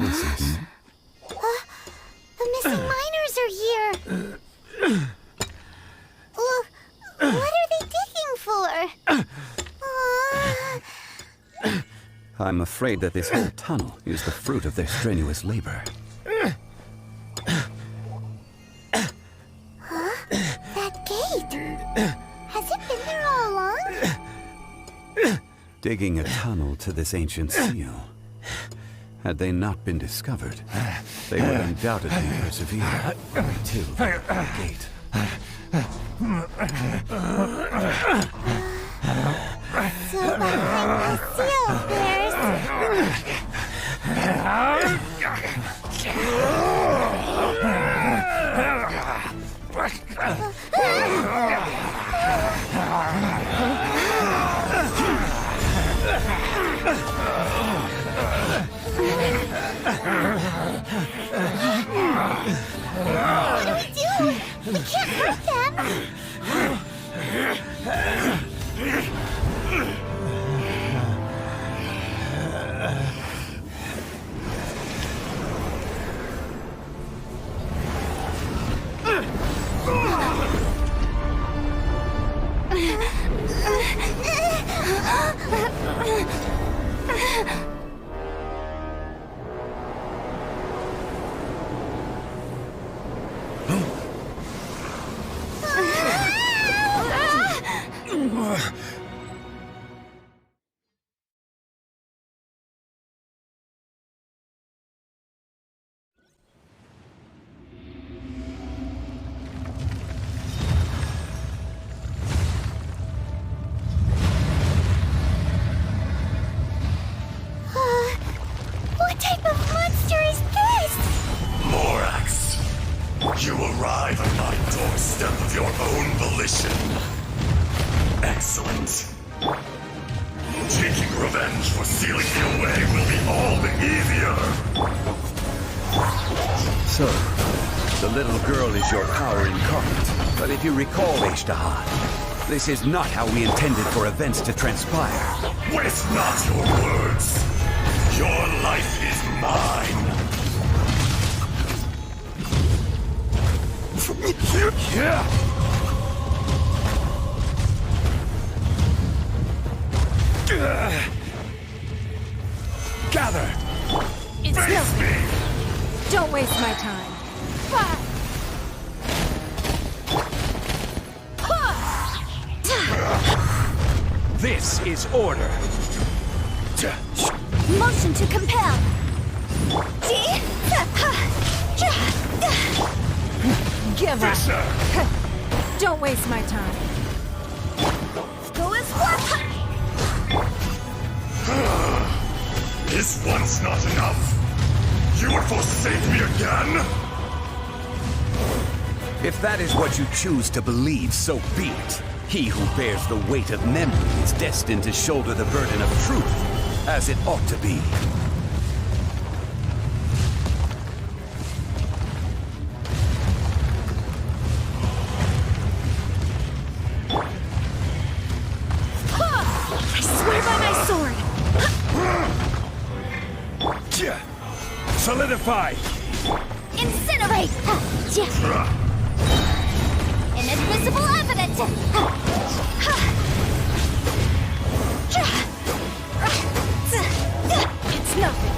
policies. The missing miners are here. What are they digging for? I'm afraid that this whole tunnel is the fruit of their strenuous labor. That gate. Has it been there all along? Digging a tunnel to this ancient seal. Had they not been discovered, they would undoubtedly persevere to the gate. So behind the seal, there's... What do we do? We can't hurt them. What type of monster is this? Morax, you arrive at my doorstep of your own volition. Excellent. Taking revenge for sealing me away will be all the easier. So, the little girl is your power incarnate. But if you recall, Azhdaha, this is not how we intended for events to transpire. Waste not your words. Your life is mine. Gather! It's Face nothing. me! Don't waste my time. This is order. Motion to compel. Give up. Fisher! Don't waste my time. Go as one. This one's not enough. You would forsake me again? If that is what you choose to believe, so be it. He who bears the weight of memory is destined to shoulder the burden of truth, as it ought to be. I swear by my sword. Solidify! Incinerate. Inadmissible evidence. It's nothing.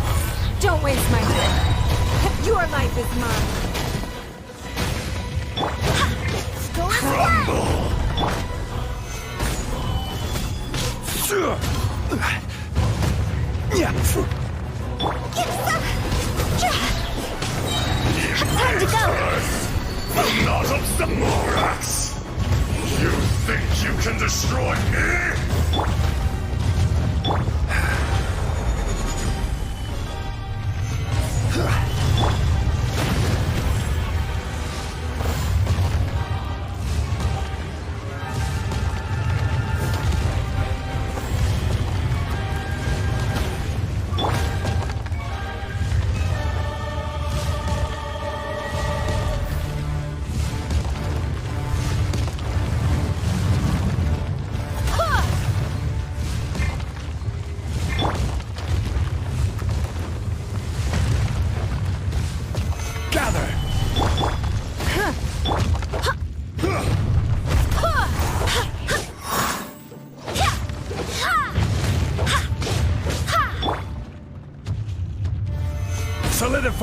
Don't waste my time. Your life is mine. Go as Time to go. The knot of the Morax! You think you can destroy me?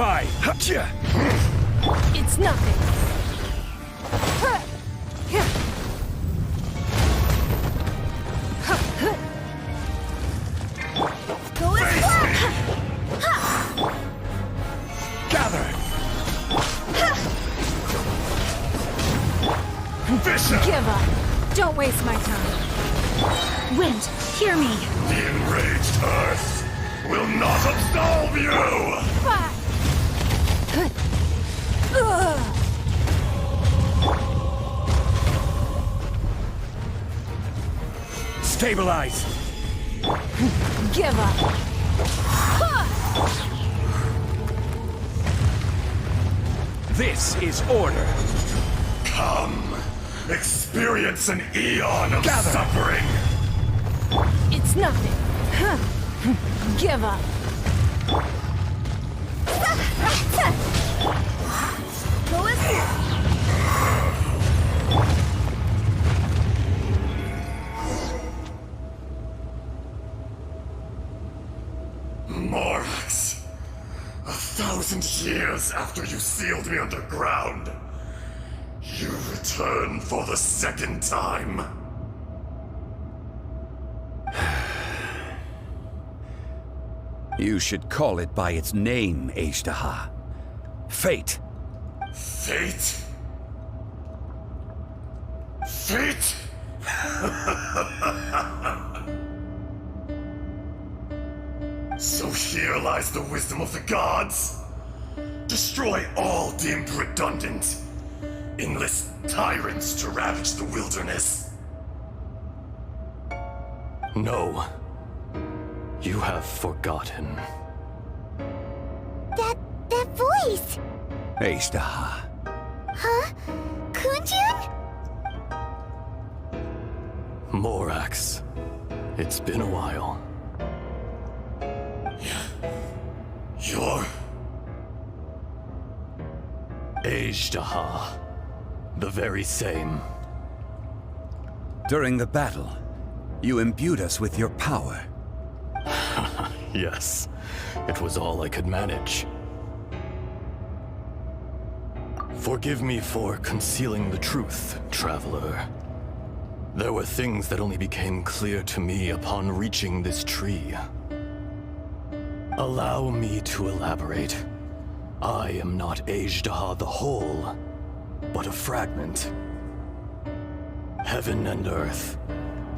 Purify! It's nothing. Go as far. Gather! Bishop! Give up. Don't waste my time. Wind, hear me. The enraged Earth will not absolve you! Fire. Ugh. Stabilize! Give up. This is order. Come, experience an eon of Gather. suffering! It's nothing. Give up. Go as far. Morax, 1,000 years after you sealed me underground, you return for the second time. You should call it by its name, Azhdaha. Fate. Fate? Fate? So here lies the wisdom of the gods. Destroy all deemed redundant. Enlist tyrants to ravage the wilderness. No. You have forgotten. That voice! Azhdaha. Huh? Kunjun? Morax. It's been a while. You're... Azhdaha. The very same. During the battle, you imbued us with your power. Yes. It was all I could manage. Forgive me for concealing the truth, traveler. There were things that only became clear to me upon reaching this tree. Allow me to elaborate. I am not Azhdaha the whole, but a fragment. Heaven and earth,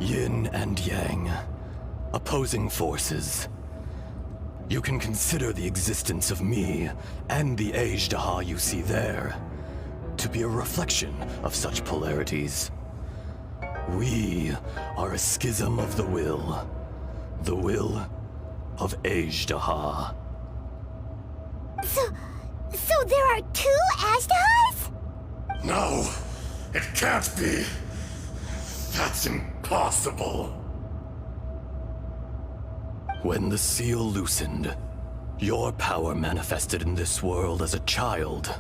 yin and yang, opposing forces. You can consider the existence of me and the Azhdaha you see there to be a reflection of such polarities. We are a schism of the will of Azhdaha. So there are two Azdahas? No, it can't be. That's impossible. When the seal loosened, your power manifested in this world as a child.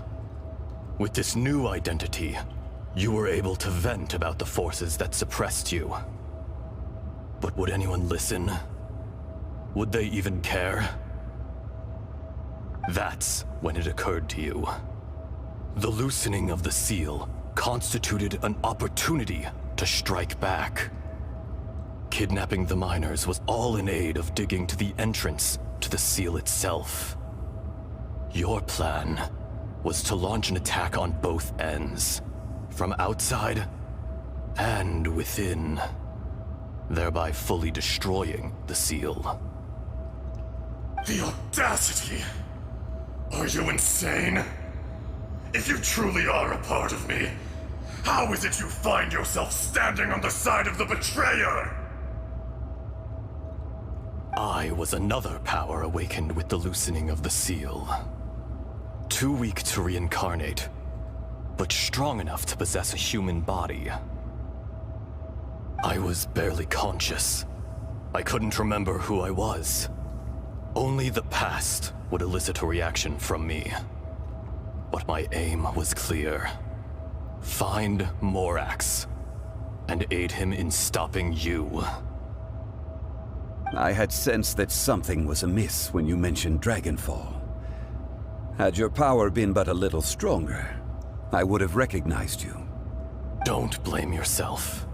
With this new identity, you were able to vent about the forces that suppressed you. But would anyone listen? Would they even care? That's when it occurred to you. The loosening of the seal constituted an opportunity to strike back. Kidnapping the miners was all in aid of digging to the entrance to the seal itself. Your plan was to launch an attack on both ends, from outside and within, thereby fully destroying the seal. The audacity! Are you insane? If you truly are a part of me, how is it you find yourself standing on the side of the betrayer? I was another power awakened with the loosening of the seal. Too weak to reincarnate, but strong enough to possess a human body. I was barely conscious. I couldn't remember who I was. Only the past would elicit a reaction from me. But my aim was clear. Find Morax, and aid him in stopping you. I had sensed that something was amiss when you mentioned Dragonfall. Had your power been but a little stronger, I would have recognized you. Don't blame yourself.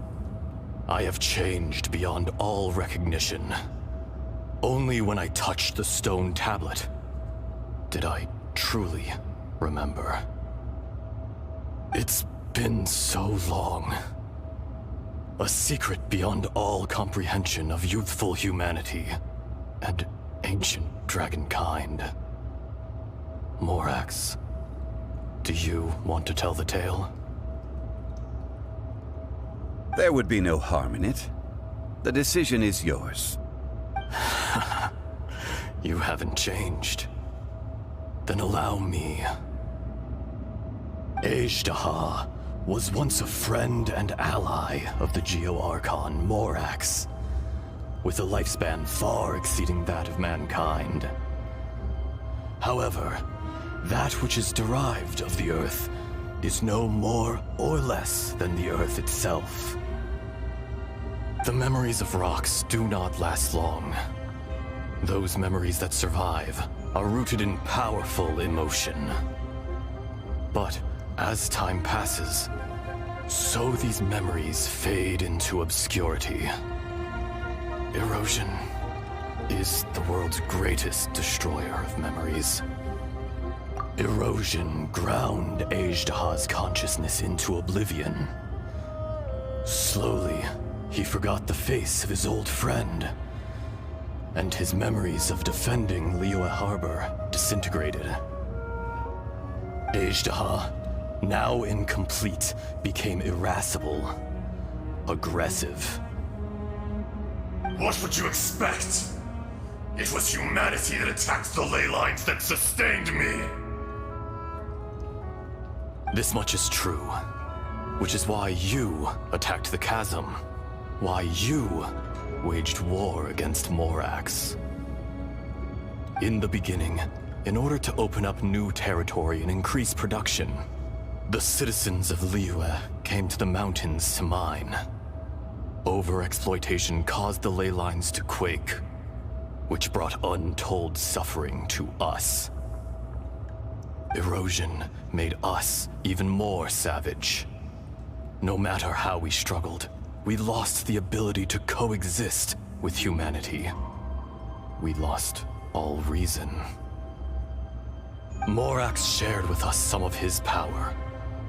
I have changed beyond all recognition. Only when I touched the stone tablet did I truly remember. It's been so long. A secret beyond all comprehension of youthful humanity and ancient dragonkind. Morax, do you want to tell the tale? There would be no harm in it. The decision is yours. You haven't changed. Then allow me. Azhdaha was once a friend and ally of the Geo-Archon Morax, with a lifespan far exceeding that of mankind. However, that which is derived of the Earth is no more or less than the Earth itself. The memories of rocks do not last long. Those memories that survive are rooted in powerful emotion. But as time passes, so these memories fade into obscurity. Erosion is the world's greatest destroyer of memories. Erosion ground Azhdaha's consciousness into oblivion. Slowly, he forgot the face of his old friend, and his memories of defending Liyue Harbor disintegrated. Azhdaha, now incomplete, became irascible, aggressive. What would you expect? It was humanity that attacked the ley lines that sustained me. This much is true, which is why you attacked the chasm, why you waged war against Morax. In the beginning, in order to open up new territory and increase production, the citizens of Liyue came to the mountains to mine. Overexploitation caused the ley lines to quake, which brought untold suffering to us. Erosion made us even more savage. No matter how we struggled, we lost the ability to coexist with humanity. We lost all reason. Morax shared with us some of his power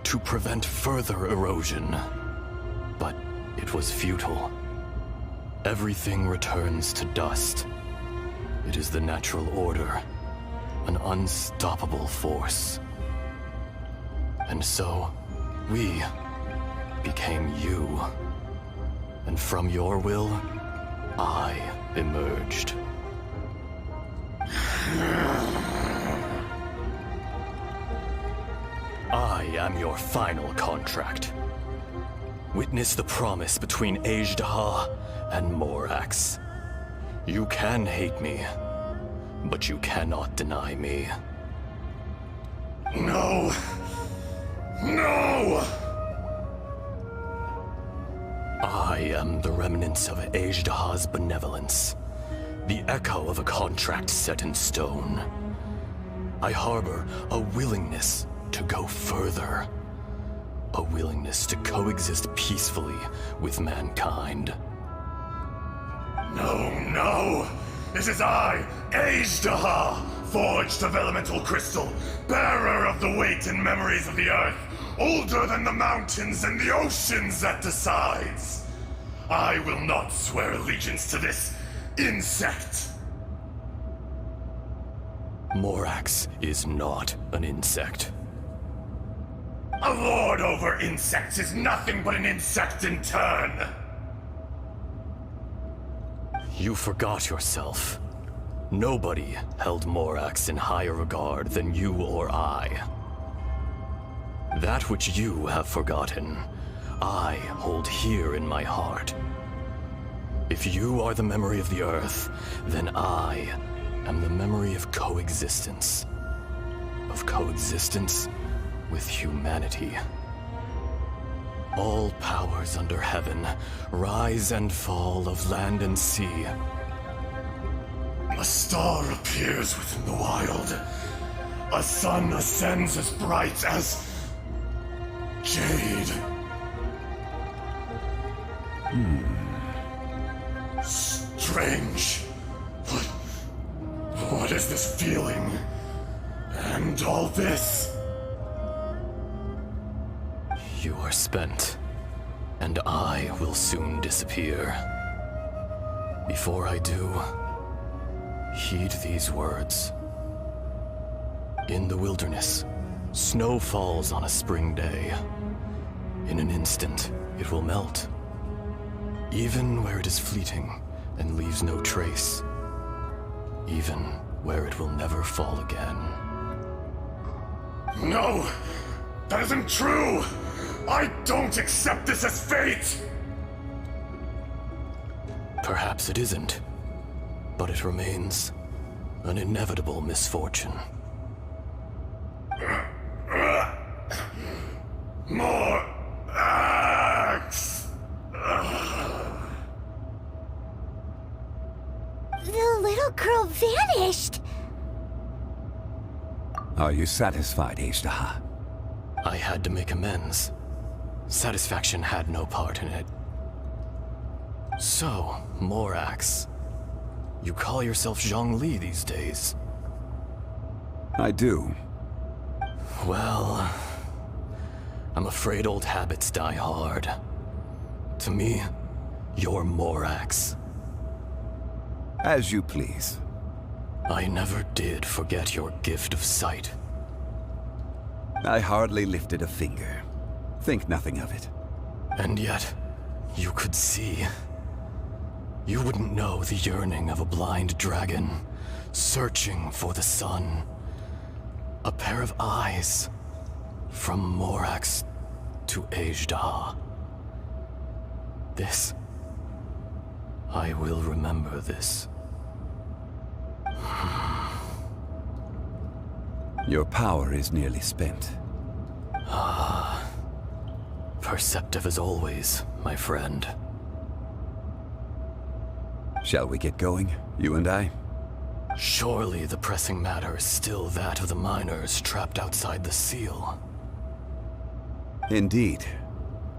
to prevent further erosion, but it was futile. Everything returns to dust. It is the natural order, an unstoppable force. And so, we became you. And from your will, I emerged. I am your final contract. Witness the promise between Azhdaha and Morax. You can hate me, but you cannot deny me. No! No! I am the remnants of Azhdaha's benevolence, the echo of a contract set in stone. I harbor a willingness to go further, a willingness to coexist peacefully with mankind. No, no! It is I, Azhdaha, forged of elemental crystal, bearer of the weight and memories of the earth, older than the mountains and the oceans that decides. I will not swear allegiance to this insect. Morax is not an insect. A lord over insects is nothing but an insect in turn. You forgot yourself. Nobody held Morax in higher regard than you or I. That which you have forgotten, I hold here in my heart. If you are the memory of the Earth, then I am the memory of coexistence. Of coexistence with humanity. All powers under heaven, rise and fall of land and sea. A star appears within the wild. A sun ascends as bright as jade. Strange. What is this feeling? And all this? You are spent, and I will soon disappear. Before I do, heed these words. In the wilderness, snow falls on a spring day. In an instant, it will melt. Even where it is fleeting and leaves no trace. Even where it will never fall again. No! That isn't true! I don't accept this as fate! Perhaps it isn't, but it remains an inevitable misfortune. More axe! The little girl vanished. Are you satisfied, Azhdaha? I had to make amends. Satisfaction had no part in it. So, Morax, you call yourself Zhongli these days? I do. Well, I'm afraid old habits die hard. To me, you're Morax. As you please. I never did forget your gift of sight. I hardly lifted a finger. Think nothing of it. And yet, you could see. You wouldn't know the yearning of a blind dragon, searching for the sun. A pair of eyes, from Morax to Azhdaha. This, I will remember this. Your power is nearly spent. Perceptive as always, my friend. Shall we get going, you and I? Surely the pressing matter is still that of the miners trapped outside the seal. Indeed.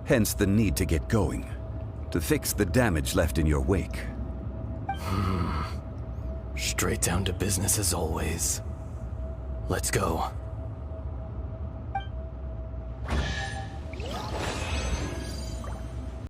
Hence the need to get going. To fix the damage left in your wake. Straight down to business as always. Let's go.